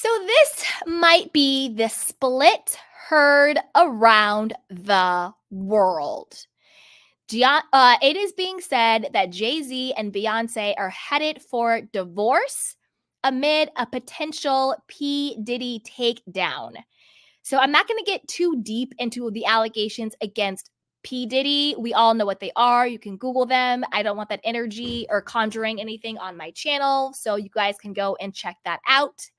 So this might be the split heard around the world. It is being said that Jay-Z and Beyonce are headed for divorce amid a potential P. Diddy takedown. So I'm not going to get too deep into the allegations against P. Diddy. We all know what they are. You can Google them. I don't want that energy or conjuring anything on my channel. So you guys can go and check that out.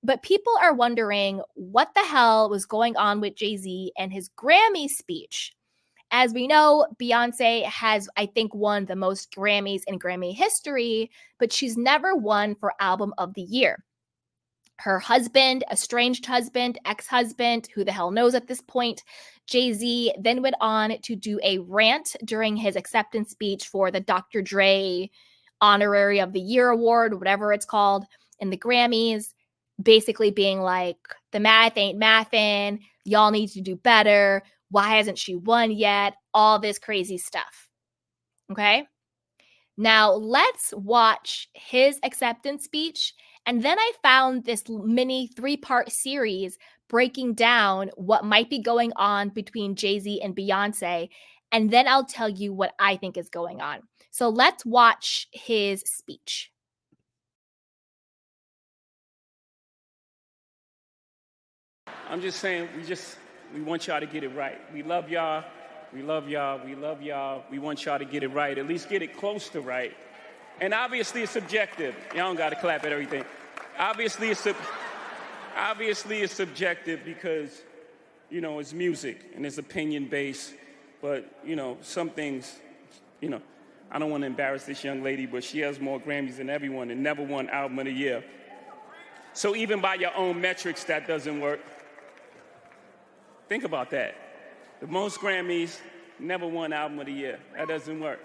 But people are wondering what the hell was going on with Jay-Z and his Grammy speech. As we know, Beyonce has, I think, won the most Grammys in Grammy history, but she's never won for Album of the Year. Her husband, estranged husband, ex-husband, who the hell knows at this point, Jay-Z then went on to do a rant during his acceptance speech for the Dr. Dre Honorary of the Year Award, whatever it's called, in the Grammys, basically being like, the math ain't mathin', y'all need to do better, why hasn't she won yet, all this crazy stuff. Okay? Now, let's watch his acceptance speech. And then I found this mini 3-part series breaking down what might be going on between Jay-Z and Beyonce. And then I'll tell you what I think is going on. So let's watch his speech. I'm just saying, we want y'all to get it right. We love y'all. We love y'all. We love y'all. We want y'all to get it right. At least get it close to right. And obviously it's subjective. Y'all don't got to clap at everything. Obviously it's subjective because, you know, it's music and it's opinion based. But, you know, some things, you know, I don't want to embarrass this young lady, but she has more Grammys than everyone and never won Album of the Year. So even by your own metrics, that doesn't work. Think about that. The most Grammys, never won Album of the Year. That doesn't work.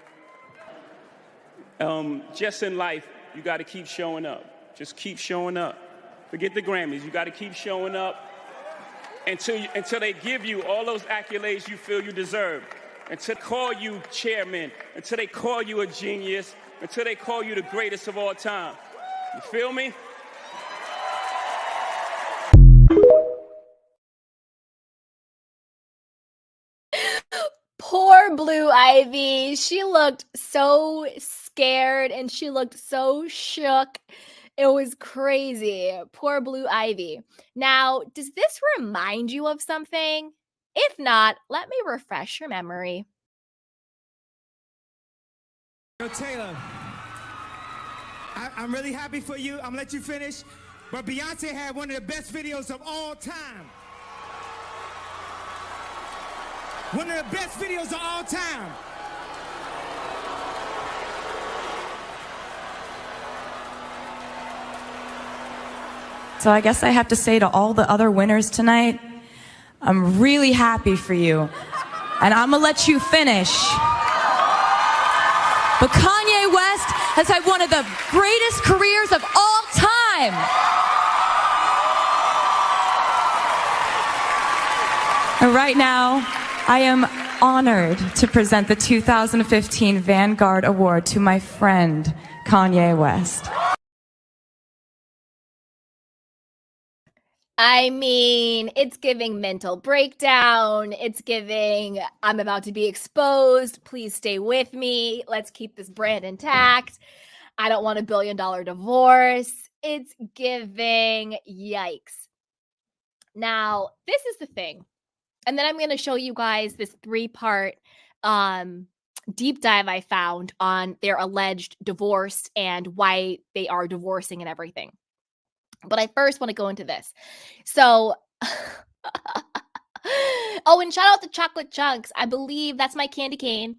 Just in life, you got to keep showing up. Just keep showing up. Forget the Grammys. You got to keep showing up until they give you all those accolades you feel you deserve. Until they call you chairman. Until they call you a genius. Until they call you the greatest of all time. You feel me? Poor Blue Ivy. She looked so scared and she looked so shook. It was crazy. Poor Blue Ivy. Now, does this remind you of something? If not, let me refresh your memory. Yo, Taylor, I'm really happy for you. I'm gonna let you finish. But Beyonce had one of the best videos of all time. One of the best videos of all time. So I guess I have to say to all the other winners tonight, I'm really happy for you. And I'm gonna let you finish. But Kanye West has had one of the greatest careers of all time. And right now, I am honored to present the 2015 Vanguard Award to my friend, Kanye West. I mean, it's giving mental breakdown. It's giving, I'm about to be exposed. Please stay with me. Let's keep this brand intact. I don't want $1 billion divorce. It's giving yikes. Now, this is the thing. And then I'm going to show you guys this 3-part deep dive I found on their alleged divorce and why they are divorcing and everything. But I first want to go into this. So, oh, and shout out to Chocolate Chunks. I believe that's my candy cane.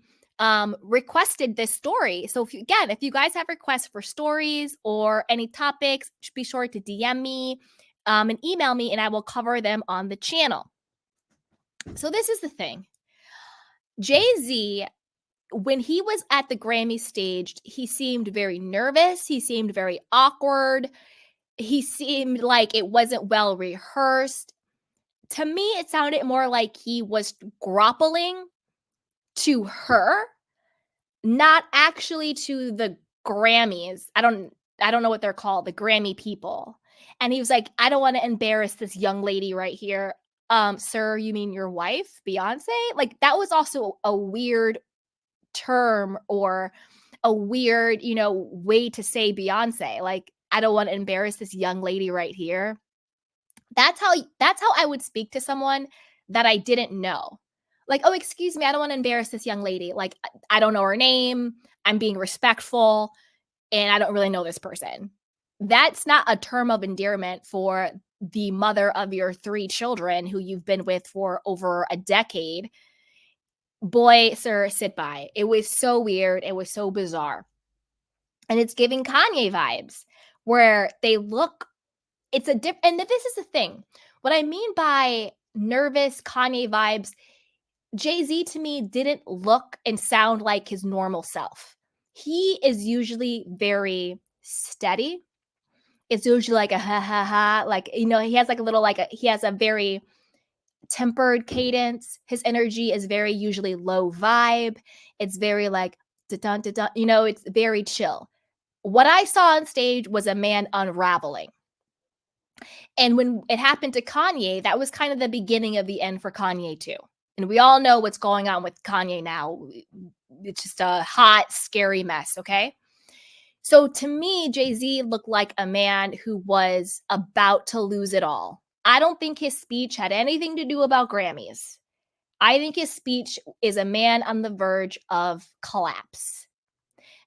Requested this story. So if you guys have requests for stories or any topics, be sure to DM me and email me, and I will cover them on the channel. So this is the thing. Jay-Z, when he was at the Grammy stage, he seemed very nervous. He seemed very awkward. He seemed like it wasn't well rehearsed. To me, it sounded more like he was groveling to her, not actually to the Grammys. I don't know what they're called, the Grammy people. And he was like, I don't want to embarrass this young lady right here. Sir, you mean your wife, Beyonce? Like, that was also a weird term or a weird, way to say Beyonce. Like, I don't want to embarrass this young lady right here. That's how I would speak to someone that I didn't know. Like, oh, excuse me, I don't want to embarrass this young lady. Like, I don't know her name. I'm being respectful and I don't really know this person. That's not a term of endearment for the mother of your 3 children who you've been with for over a decade. Boy, sir, sit by. It was so weird. It was so bizarre. And it's giving Kanye vibes where they look, it's a different, and this is the thing. What I mean by nervous Kanye vibes, Jay-Z to me didn't look and sound like his normal self. He is usually very steady. It's usually like a ha ha ha, like, he has like a little, he has a very tempered cadence. His energy is very usually low vibe. It's very like, da-dun, da-dun, it's very chill. What I saw on stage was a man unraveling. And when it happened to Kanye, that was kind of the beginning of the end for Kanye too. And we all know what's going on with Kanye now. It's just a hot, scary mess, okay? So to me, Jay-Z looked like a man who was about to lose it all. I don't think his speech had anything to do about Grammys. I think his speech is a man on the verge of collapse.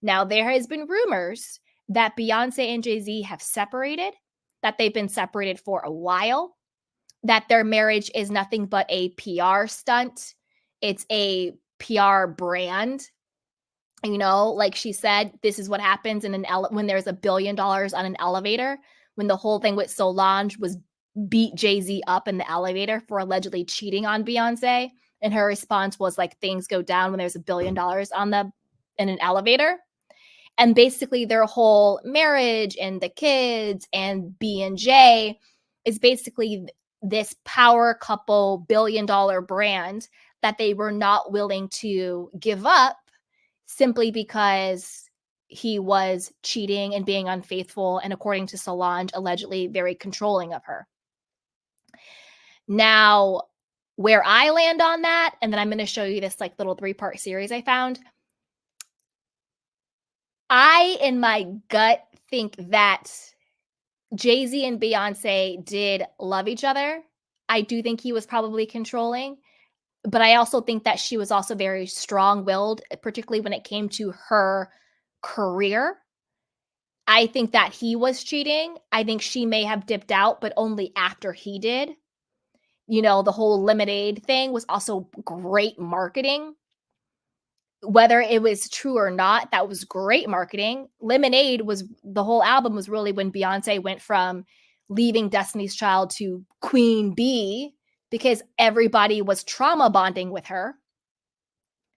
Now, there has been rumors that Beyonce and Jay-Z have separated, that they've been separated for a while, that their marriage is nothing but a PR stunt. It's a PR brand. Like she said, this is what happens when there's $1 billion on an elevator. When the whole thing with Solange was beat Jay-Z up in the elevator for allegedly cheating on Beyonce. And her response was like, things go down when there's $1 billion in an elevator. And basically their whole marriage and the kids and B&J is basically this power couple $1 billion brand that they were not willing to give up simply because he was cheating and being unfaithful and, according to Solange, allegedly very controlling of her. Now, where I land on that, and then I'm going to show you this like little 3-part series I found. I, in my gut, think that Jay-Z and Beyonce did love each other. I do think he was probably controlling, but I also think that she was also very strong-willed, particularly when it came to her career. I think that he was cheating. I think she may have dipped out, but only after he did. The whole Lemonade thing was also great marketing. Whether it was true or not, that was great marketing. Lemonade was, the whole album was really when Beyonce went from leaving Destiny's Child to Queen Bee, because everybody was trauma bonding with her.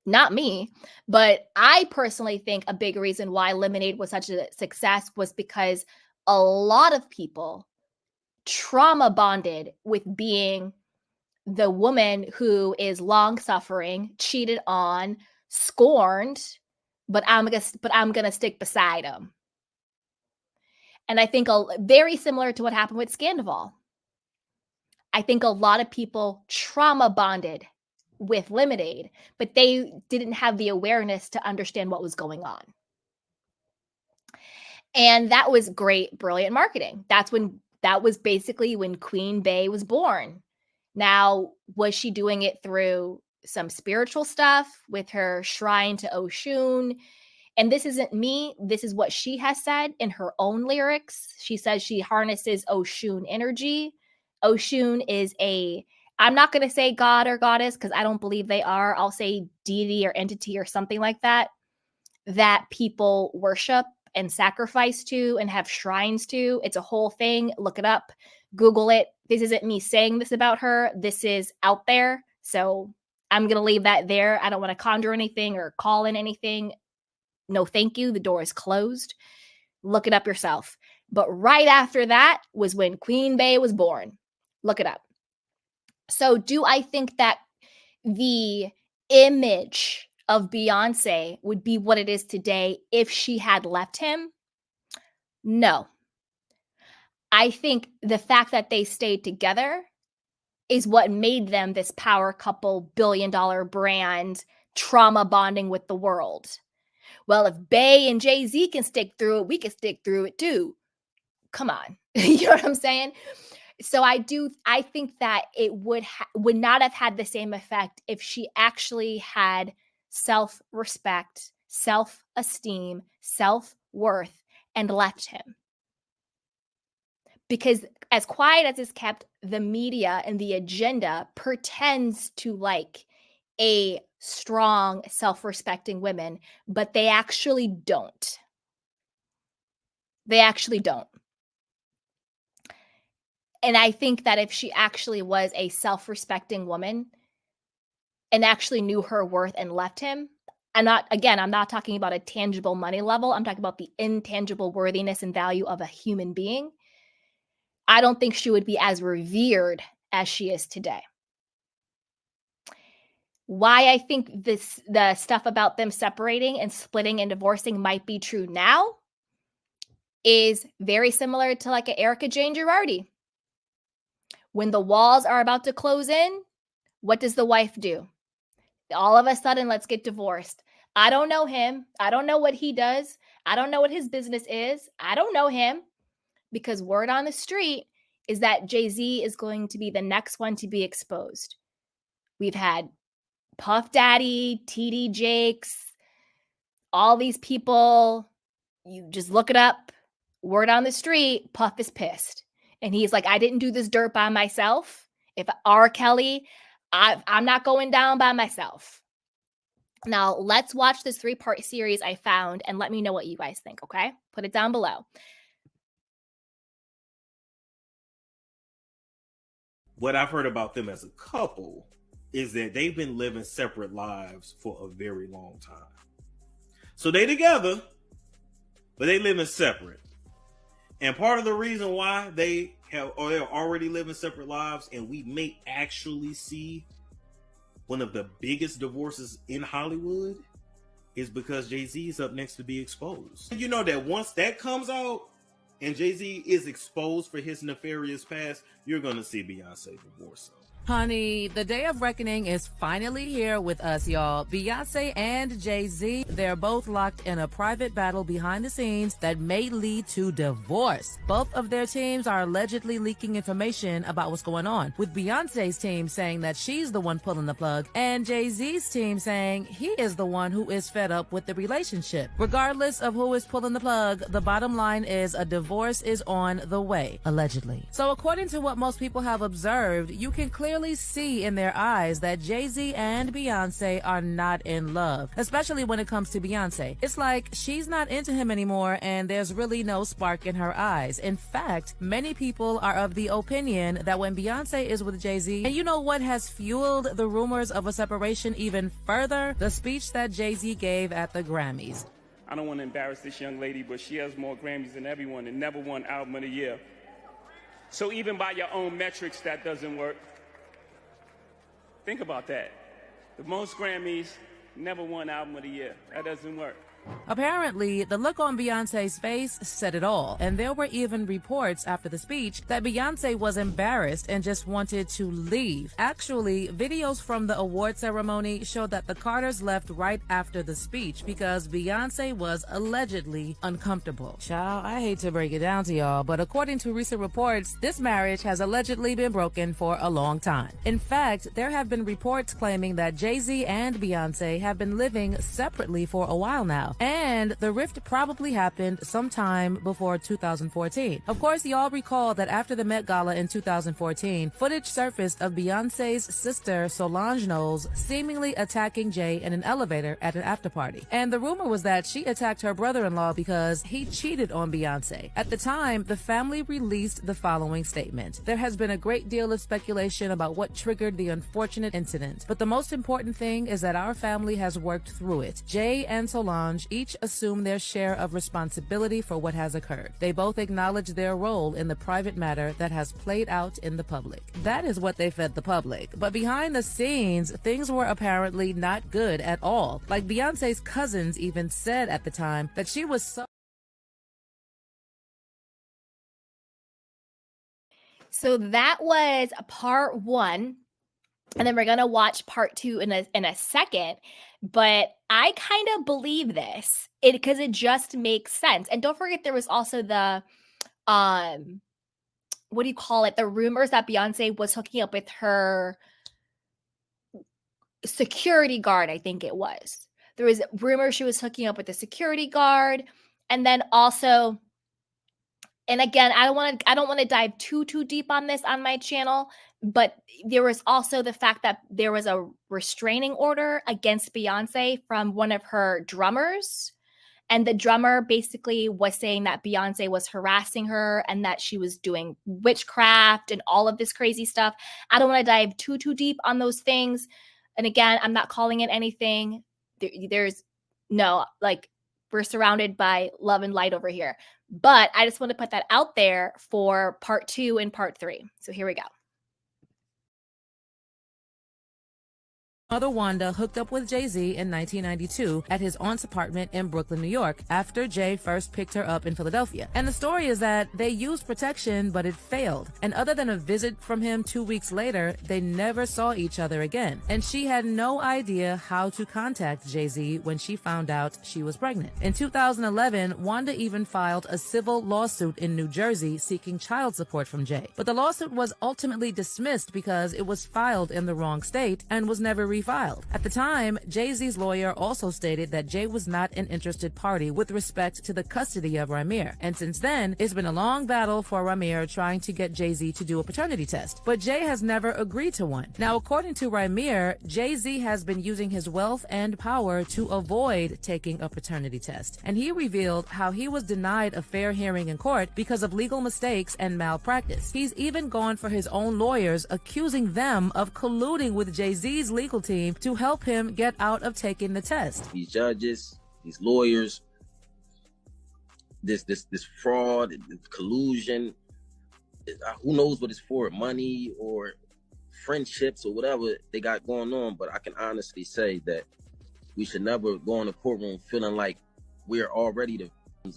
Not me, but I personally think a big reason why Lemonade was such a success was because a lot of people trauma bonded with being the woman who is long suffering, cheated on, scorned, but I'm gonna stick beside him. And I think very similar to what happened with Scandival. I think a lot of people trauma bonded with Lemonade, but they didn't have the awareness to understand what was going on. And that was great, brilliant marketing. That was basically when Queen Bey was born. Now, was she doing it through some spiritual stuff with her shrine to Oshun? And this isn't me. This is what she has said in her own lyrics. She says she harnesses Oshun energy. Oshun is I'm not going to say god or goddess because I don't believe they are. I'll say deity or entity or something like that people worship and sacrifice to and have shrines to. It's a whole thing. Look it up. Google it. This isn't me saying this about her. This is out there. So I'm going to leave that there. I don't want to conjure anything or call in anything. No, thank you. The door is closed. Look it up yourself. But right after that was when Queen Bey was born. Look it up. So do I think that the image of Beyonce would be what it is today if she had left him? No. I think the fact that they stayed together is what made them this power couple, billion-dollar brand, trauma bonding with the world. Well, if Bey and Jay-Z can stick through it, we can stick through it too. Come on. You know what I'm saying? So I think that it would not have had the same effect if she actually had self-respect, self-esteem, self-worth, and left him. Because as quiet as is kept, the media and the agenda pretends to like a strong, self-respecting women, but they actually don't. They actually don't. And I think that if she actually was a self-respecting woman and actually knew her worth and left him, I'm not talking about a tangible money level. I'm talking about the intangible worthiness and value of a human being. I don't think she would be as revered as she is today. Why I think the stuff about them separating and splitting and divorcing might be true now is very similar to like an Erica Jane Girardi. When the walls are about to close in, what does the wife do? All of a sudden, let's get divorced. I don't know him. I don't know what he does. I don't know what his business is. I don't know him. Because word on the street is that Jay-Z is going to be the next one to be exposed. We've had Puff Daddy, TD Jakes, all these people. You just look it up. Word on the street, Puff is pissed. And he's like, I didn't do this dirt by myself. If R. Kelly, I'm not going down by myself. Now, let's watch this 3-part series I found and let me know what you guys think, okay? Put it down below. What I've heard about them as a couple is that they've been living separate lives for a very long time. So they together, but they living separate. And part of the reason why they're already living separate lives, and we may actually see one of the biggest divorces in Hollywood, is because Jay-Z is up next to be exposed. You know that once that comes out and Jay-Z is exposed for his nefarious past, you're going to see Beyonce divorce him. Honey, the day of reckoning is finally here with us, y'all. Beyonce and Jay-Z, they're both locked in a private battle behind the scenes that may lead to divorce. Both of their teams are allegedly leaking information about what's going on, with Beyonce's team saying that she's the one pulling the plug, and Jay-Z's team saying he is the one who is fed up with the relationship. Regardless of who is pulling the plug, the bottom line is a divorce is on the way, allegedly. So according to what most people have observed, you can clearly see in their eyes that Jay-Z and Beyonce are not in love, especially when it comes to Beyonce. It's like she's not into him anymore and there's really no spark in her eyes. In fact, many people are of the opinion that when Beyonce is with Jay-Z, and you know what has fueled the rumors of a separation even further? The speech that Jay-Z gave at the Grammys. I don't want to embarrass this young lady, but she has more Grammys than everyone and never won Album of the Year. So even by your own metrics, that doesn't work. Think about that. The most Grammys, never won Album of the Year. That doesn't work. Apparently, the look on Beyonce's face said it all, and there were even reports after the speech that Beyonce was embarrassed and just wanted to leave. Actually, videos from the award ceremony showed that the Carters left right after the speech because Beyonce was allegedly uncomfortable. Child, I hate to break it down to y'all, but according to recent reports, this marriage has allegedly been broken for a long time. In fact, there have been reports claiming that Jay-Z and Beyonce have been living separately for a while now. And the rift probably happened sometime before 2014. Of course, y'all recall that after the Met Gala in 2014, footage surfaced of Beyonce's sister Solange Knowles seemingly attacking Jay in an elevator at an after party. And the rumor was that she attacked her brother-in-law because he cheated on Beyonce. At the time, the family released the following statement. There has been a great deal of speculation about what triggered the unfortunate incident, but the most important thing is that our family has worked through it. Jay and Solange each assume their share of responsibility for what has occurred. They both acknowledge their role in the private matter that has played out in the public. That is what they fed the public. But behind the scenes, things were apparently not good at all. Like Beyonce's cousins even said at the time that she was so So that was part one. And then we're going to watch part two in a second. But I kind of believe this because it just makes sense. And don't forget, there was also the, what do you call it? The rumors that Beyonce was hooking up with her security guard, I think it was. There was rumors she was hooking up with the security guard. And then also, and again, I don't want to dive too deep on this on my channel, but there was also the fact that there was a restraining order against Beyonce from one of her drummers. And the drummer basically was saying that Beyonce was harassing her and that she was doing witchcraft and all of this crazy stuff. I don't want to dive too deep on those things. And again, I'm not calling it anything. There's no, like, we're surrounded by love and light over here. But I just want to put that out there for part two and part three. So here we go. Mother Wanda hooked up with Jay-Z in 1992 at his aunt's apartment in Brooklyn, New York, after Jay first picked her up in Philadelphia. And the story is that they used protection, but it failed. And other than a visit from him 2 weeks later, they never saw each other again. And she had no idea how to contact Jay-Z when she found out she was pregnant. In 2011, Wanda even filed a civil lawsuit in New Jersey seeking child support from Jay. But the lawsuit was ultimately dismissed because it was filed in the wrong state and was never refiled. At the time, Jay-Z's lawyer also stated that Jay was not an interested party with respect to the custody of Ramir. And since then, it's been a long battle for Ramir trying to get Jay-Z to do a paternity test. But Jay has never agreed to one. Now, according to Ramir, Jay-Z has been using his wealth and power to avoid taking a paternity test. And he revealed how he was denied a fair hearing in court because of legal mistakes and malpractice. He's even gone for his own lawyers, accusing them of colluding with Jay-Z's legal team to help him get out of taking the test. These judges, these lawyers, this fraud, collusion, who knows what it's for, money or friendships or whatever they got going on. But I can honestly say that we should never go in the courtroom feeling like we're already the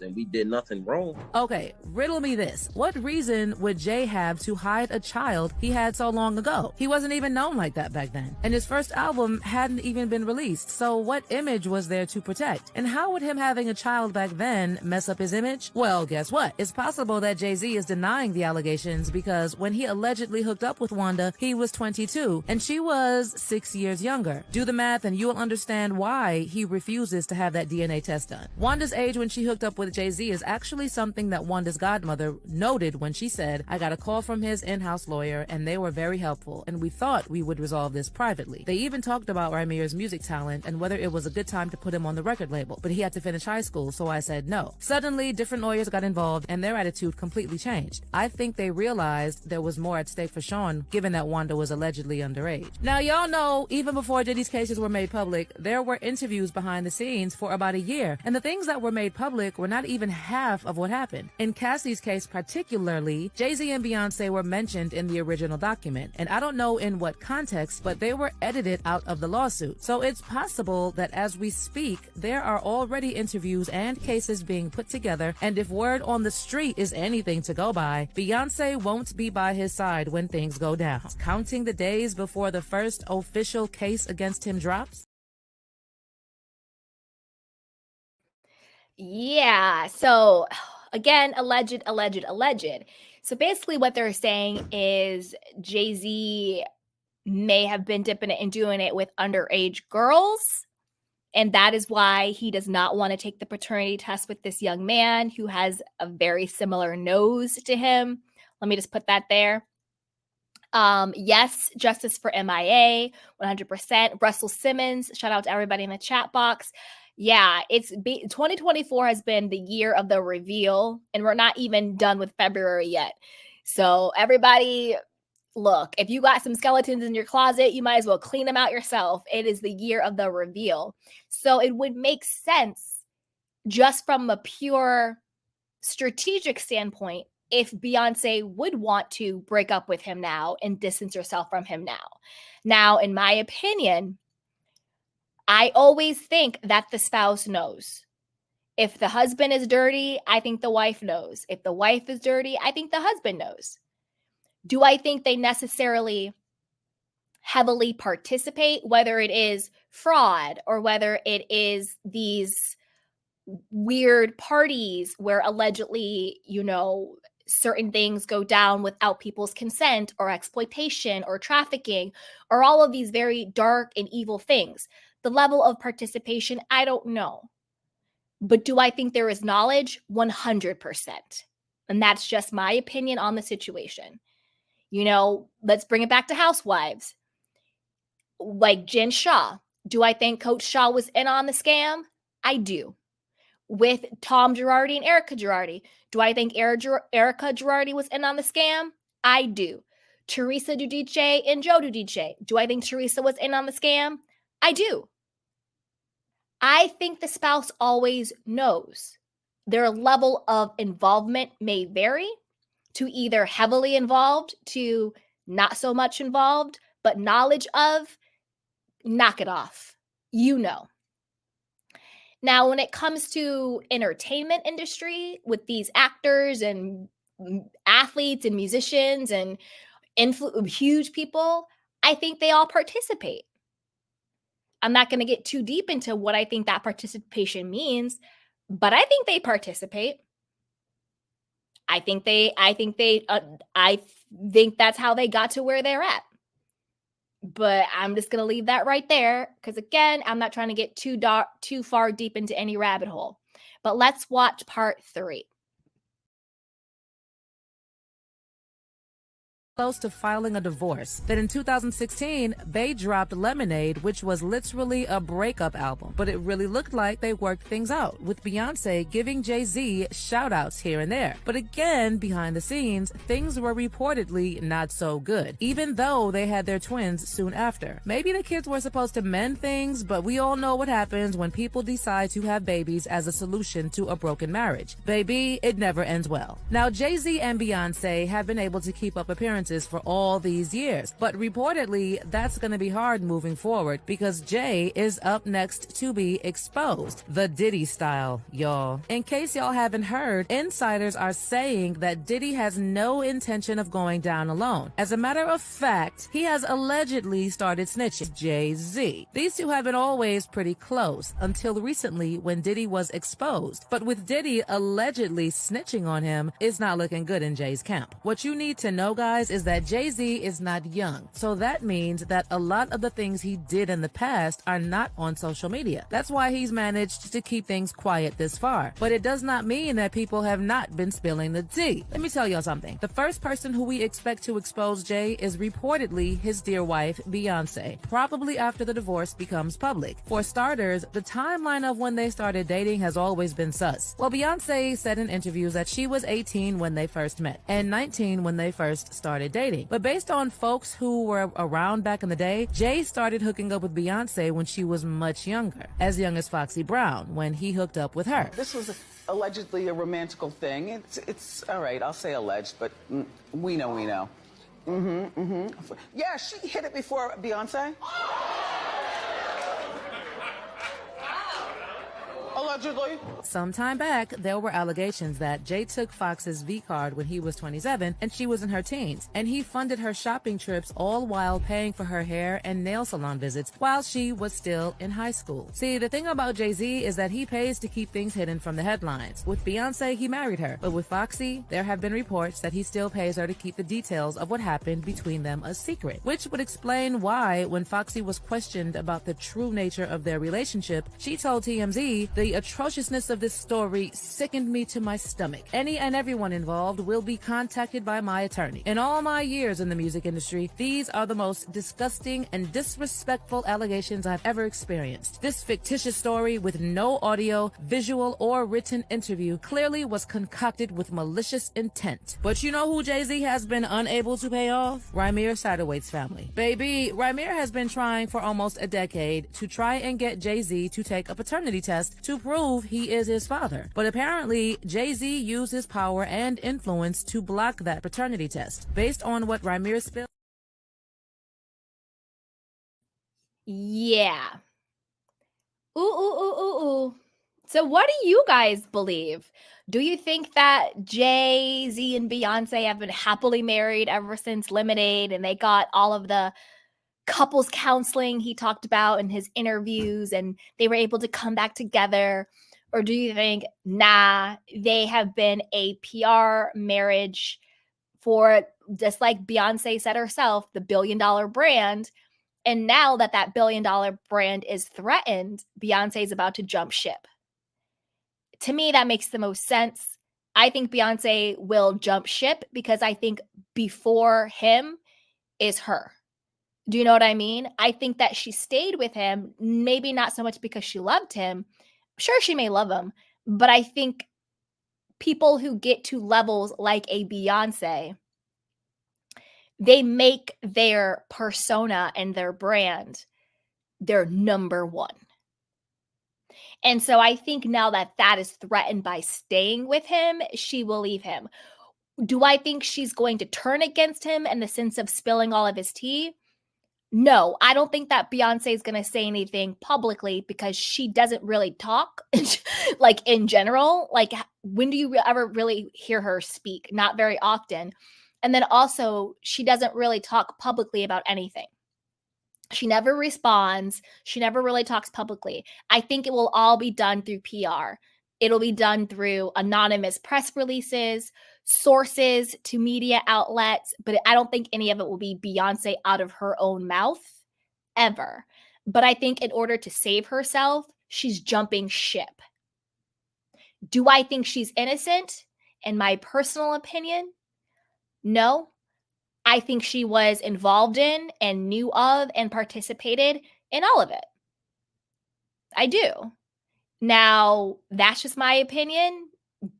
and we did nothing wrong. Okay, riddle me this. What reason would Jay have to hide a child he had so long ago? He wasn't even known like that back then. And his first album hadn't even been released. So what image was there to protect? And how would him having a child back then mess up his image? Well, guess what? It's possible that Jay-Z is denying the allegations because when he allegedly hooked up with Wanda, he was 22 and she was 6 years younger. Do the math and you'll understand why he refuses to have that DNA test done. Wanda's age when she hooked up with Jay-Z is actually something that Wanda's godmother noted when she said, "I got a call from his in-house lawyer and they were very helpful and we thought we would resolve this privately." They even talked about Ramir's music talent and whether it was a good time to put him on the record label, but he had to finish high school, so I said no. Suddenly, different lawyers got involved and their attitude completely changed. I think they realized there was more at stake for Sean, given that Wanda was allegedly underage. Now, y'all know, even before Diddy's cases were made public, there were interviews behind the scenes for about a year, and the things that were made public were not even half of what happened. In Cassie's case particularly, Jay-Z and Beyonce were mentioned in the original document, and I don't know in what context, but they were edited out of the lawsuit. So it's possible that as we speak, there are already interviews and cases being put together, and if word on the street is anything to go by, Beyonce won't be by his side when things go down. Counting the days before the first official case against him drops? Yeah. So again, alleged. So basically what they're saying is Jay-Z may have been dipping it and doing it with underage girls. And that is why he does not want to take the paternity test with this young man who has a very similar nose to him. Let me just put that there. Yes, justice for MIA, 100%. Russell Simmons, shout out to everybody in the chat box. Yeah, 2024 has been the year of the reveal, and we're not even done with February yet. So everybody, look, if you got some skeletons in your closet, you might as well clean them out yourself. It is the year of the reveal. So it would make sense just from a pure strategic standpoint if Beyonce would want to break up with him now and distance herself from him now. Now, in my opinion, I always think that the spouse knows. If the husband is dirty, I think the wife knows. If the wife is dirty, I think the husband knows. Do I think they necessarily heavily participate, whether it is fraud or whether it is these weird parties where allegedly, certain things go down without people's consent, or exploitation or trafficking, or all of these very dark and evil things? The level of participation, I don't know. But do I think there is knowledge? 100%. And that's just my opinion on the situation. Let's bring it back to Housewives. Like Jen Shaw. Do I think Coach Shaw was in on the scam? I do. With Tom Girardi and Erica Girardi. Do I think Erica Girardi was in on the scam? I do. Teresa Giudice and Joe Giudice. Do I think Teresa was in on the scam? I do. I think the spouse always knows. Their level of involvement may vary to either heavily involved to not so much involved, but knowledge of, knock it off. Now, when it comes to entertainment industry with these actors and athletes and musicians and huge people, I think they all participate. I'm not going to get too deep into what I think that participation means, but I think they participate. I think that's how they got to where they're at. But I'm just going to leave that right there because, again, I'm not trying to get too far deep into any rabbit hole. But let's watch part 3. Close to filing a divorce. Then in 2016, they dropped Lemonade, which was literally a breakup album. But it really looked like they worked things out, with Beyonce giving Jay-Z shout-outs here and there. But again, behind the scenes, things were reportedly not so good, even though they had their twins soon after. Maybe the kids were supposed to mend things, but we all know what happens when people decide to have babies as a solution to a broken marriage. Baby, it never ends well. Now, Jay-Z and Beyonce have been able to keep up appearances for all these years, but reportedly that's going to be hard moving forward because Jay is up next to be exposed, the Diddy style, y'all. In case y'all haven't heard, insiders are saying that Diddy has no intention of going down alone. As a matter of fact, he has allegedly started snitching Jay-Z. These two have been always pretty close until recently when Diddy was exposed, but with Diddy allegedly snitching on him, it's not looking good in Jay's camp. What you need to know, guys, is that Jay-Z is not young. So that means that a lot of the things he did in the past are not on social media. That's why he's managed to keep things quiet this far. But it does not mean that people have not been spilling the tea. Let me tell y'all something. The first person who we expect to expose Jay is reportedly his dear wife, Beyonce, probably after the divorce becomes public. For starters, the timeline of when they started dating has always been sus. Well, Beyonce said in interviews that she was 18 when they first met and 19 when they first started dating. But based on folks who were around back in the day, Jay started hooking up with Beyonce when she was much younger, as young as Foxy Brown, when he hooked up with her. This was allegedly a romantical thing. It's all right, I'll say alleged, but we know. Yeah, she hit it before Beyonce. Allegedly. Sometime back, there were allegations that Jay took Fox's V card when he was 27 and she was in her teens, and he funded her shopping trips all while paying for her hair and nail salon visits while she was still in high school. See, the thing about Jay-Z is that he pays to keep things hidden from the headlines. With Beyonce, he married her, but with Foxy, there have been reports that he still pays her to keep the details of what happened between them a secret, which would explain why, when Foxy was questioned about the true nature of their relationship, she told TMZ, "The atrociousness of this story sickened me to my stomach. Any and everyone involved will be contacted by my attorney. In all my years in the music industry, these are the most disgusting and disrespectful allegations I've ever experienced. This fictitious story with no audio, visual, or written interview clearly was concocted with malicious intent." But you know who Jay-Z has been unable to pay off? Rymir Satterwhite's family. Baby, Rymir has been trying for almost a decade to try and get Jay-Z to take a paternity test to prove he is his father. But apparently, Jay-Z used his power and influence to block that paternity test. Based on what Rymir spilled. Yeah. Ooh. So what do you guys believe? Do you think that Jay-Z and Beyonce have been happily married ever since Lemonade and they got all of the couples counseling he talked about in his interviews and they were able to come back together? Or do you think, nah, they have been a PR marriage for, just like Beyonce said herself, the billion-dollar brand? And now that that billion-dollar brand is threatened, Beyonce is about to jump ship. To me, that makes the most sense. I think Beyonce will jump ship because I think before him is her. Do you know what I mean? I think that she stayed with him, maybe not so much because she loved him. Sure, she may love him, but I think people who get to levels like a Beyonce, they make their persona and their brand their number one. And so I think now that that is threatened by staying with him, she will leave him. Do I think she's going to turn against him in the sense of spilling all of his tea? No, I don't think that Beyonce is going to say anything publicly because she doesn't really talk like in general. Like, when do you ever really hear her speak? Not very often. And then also, she doesn't really talk publicly about anything. She never responds. She never really talks publicly. I think it will all be done through PR. It'll be done through anonymous press releases, sources to media outlets, but I don't think any of it will be Beyonce out of her own mouth ever. But I think in order to save herself, she's jumping ship. Do I think she's innocent? In my personal opinion, no. I think she was involved in and knew of and participated in all of it. I do. Now, that's just my opinion.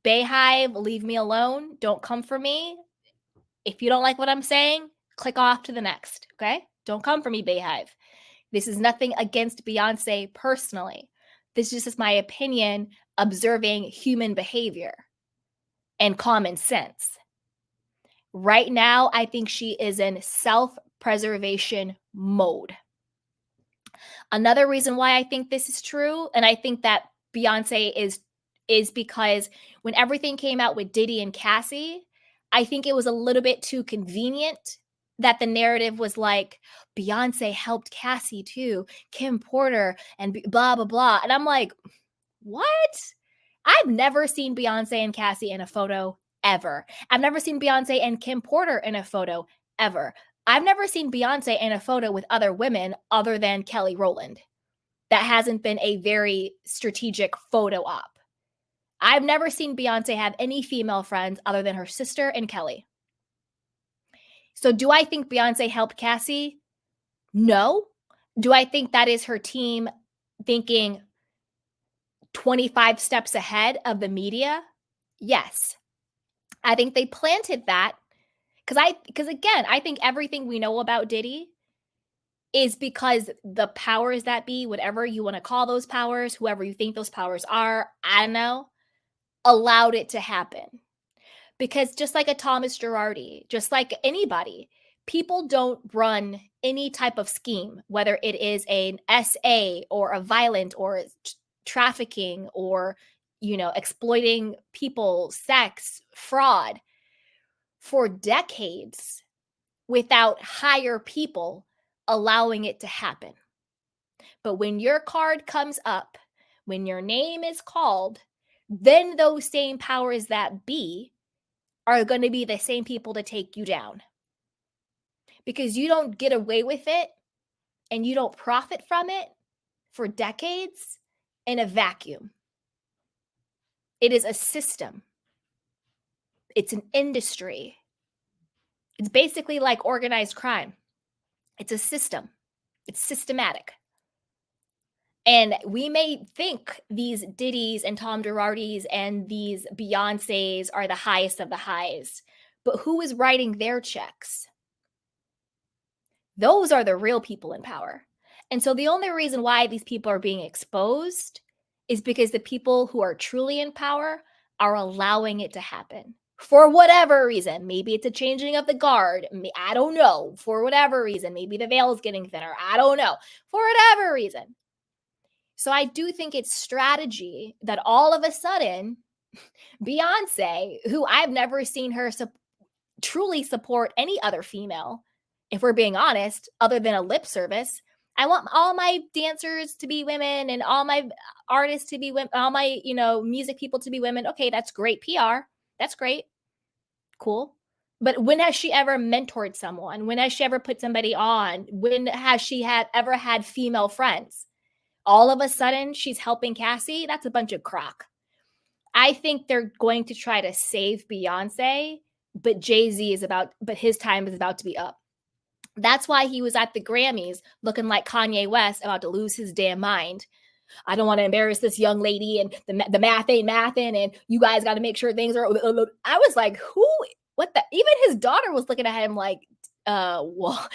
Bayhive, leave me alone. Don't come for me. If you don't like what I'm saying, click off to the next, okay? Don't come for me, Bayhive. This is nothing against Beyonce personally. This is just my opinion observing human behavior and common sense. Right now, I think she is in self-preservation mode. Another reason why I think this is true, and I think that Beyonce is because when everything came out with Diddy and Cassie, I think it was a little bit too convenient that the narrative was like, Beyonce helped Cassie too, Kim Porter, and blah, blah, blah. And I'm like, what? I've never seen Beyonce and Cassie in a photo ever. I've never seen Beyonce and Kim Porter in a photo ever. I've never seen Beyonce in a photo with other women other than Kelly Rowland. That hasn't been a very strategic photo op. I've never seen Beyonce have any female friends other than her sister and Kelly. So do I think Beyonce helped Cassie? No. Do I think that is her team thinking 25 steps ahead of the media? Yes. I think they planted that because again, I think everything we know about Diddy is because the powers that be, whatever you want to call those powers, whoever you think those powers are, I don't know, allowed it to happen. Because just like a Thomas Girardi, just like anybody, people don't run any type of scheme, whether it is an SA or a violent or trafficking or, exploiting people, sex, fraud for decades without higher people allowing it to happen. But when your card comes up, when your name is called, then those same powers that be are going to be the same people to take you down. Because you don't get away with it and you don't profit from it for decades in a vacuum. It is a system. It's an industry. It's basically like organized crime. It's a system. It's systematic. And we may think these Diddys and Tom Girardis and these Beyoncés are the highest of the highs, but who is writing their checks? Those are the real people in power. And so the only reason why these people are being exposed is because the people who are truly in power are allowing it to happen. For whatever reason, maybe it's a changing of the guard. I don't know. For whatever reason, maybe the veil is getting thinner. I don't know. For whatever reason. So I do think it's strategy that all of a sudden Beyonce, who I've never seen her truly support any other female, if we're being honest, other than a lip service. I want all my dancers to be women and all my artists to be women, all my, music people to be women. Okay, that's great PR. That's great. Cool. But when has she ever mentored someone? When has she ever put somebody on? When has she ever had female friends? All of a sudden, she's helping Cassie? That's a bunch of crock. I think they're going to try to save Beyonce, but but his time is about to be up. That's why he was at the Grammys looking like Kanye West, about to lose his damn mind. I don't want to embarrass this young lady, and the math ain't mathing, and you guys got to make sure things are. I was like, who? What the? Even his daughter was looking at him like, well,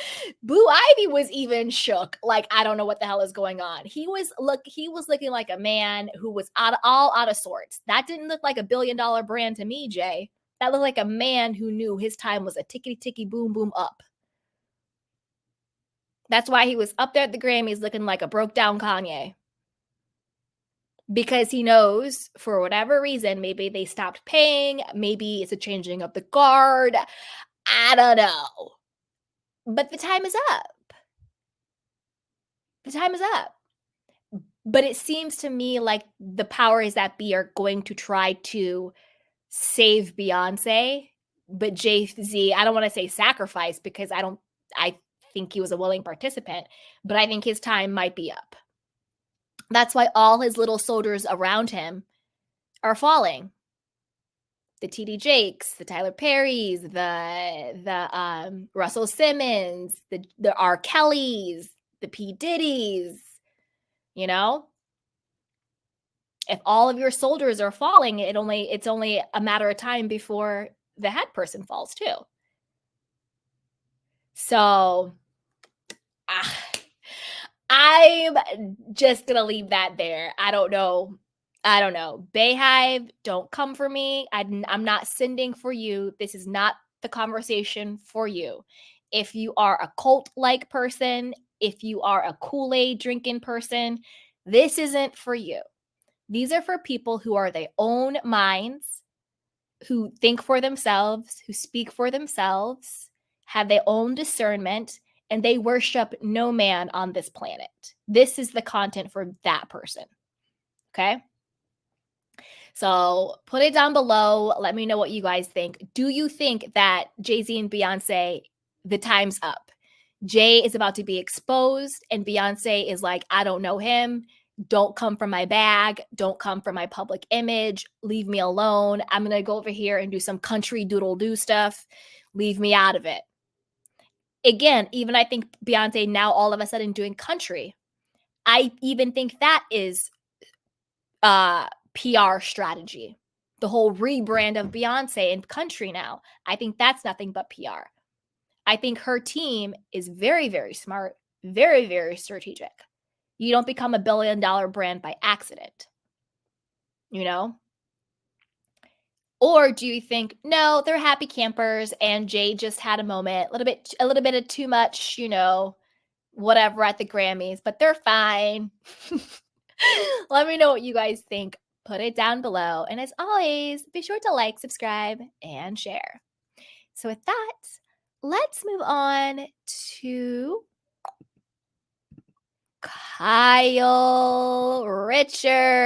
Boo Ivy was even shook. Like, I don't know what the hell is going on. He was looking like a man who was all out of sorts. That didn't look like $1 billion brand to me, Jay. That looked like a man who knew his time was a tickety ticky boom boom up. That's why he was up there at the Grammys looking like a broke down Kanye. Because he knows, for whatever reason, maybe they stopped paying, maybe it's a changing of the guard. I don't know. But the time is up. The time is up. But it seems to me like the powers that be are going to try to save Beyonce. But Jay-Z, I don't want to say sacrifice, because I think he was a willing participant, but I think his time might be up. That's why all his little soldiers around him are falling. The TD Jakes, the Tyler Perrys, the Russell Simmons, the R. Kellys, the P. Diddy's, If all of your soldiers are falling, it's only a matter of time before the head person falls too. So I'm just going to leave that there. I don't know. Bayhive, don't come for me. I'm not sending for you. This is not the conversation for you. If you are a cult-like person, if you are a Kool-Aid drinking person, this isn't for you. These are for people who are their own minds, who think for themselves, who speak for themselves, have their own discernment, and they worship no man on this planet. This is the content for that person. Okay? So put it down below. Let me know what you guys think. Do you think that Jay-Z and Beyonce, the time's up? Jay is about to be exposed, and Beyonce is like, I don't know him. Don't come from my bag. Don't come from my public image. Leave me alone. I'm going to go over here and do some country doodle-doo stuff. Leave me out of it. Again, even I think Beyonce now all of a sudden doing country. I even think that is PR strategy. The whole rebrand of Beyonce and country now. I think that's nothing but PR. I think her team is very, very smart, very, very strategic. You don't become $1 billion brand by accident. Or do you think, no, they're happy campers and Jay just had a moment, a little bit of too much, whatever at the Grammys, but they're fine. Let me know what you guys think. Put it down below. And as always, be sure to like, subscribe, and share. So with that, let's move on to Kyle Richards.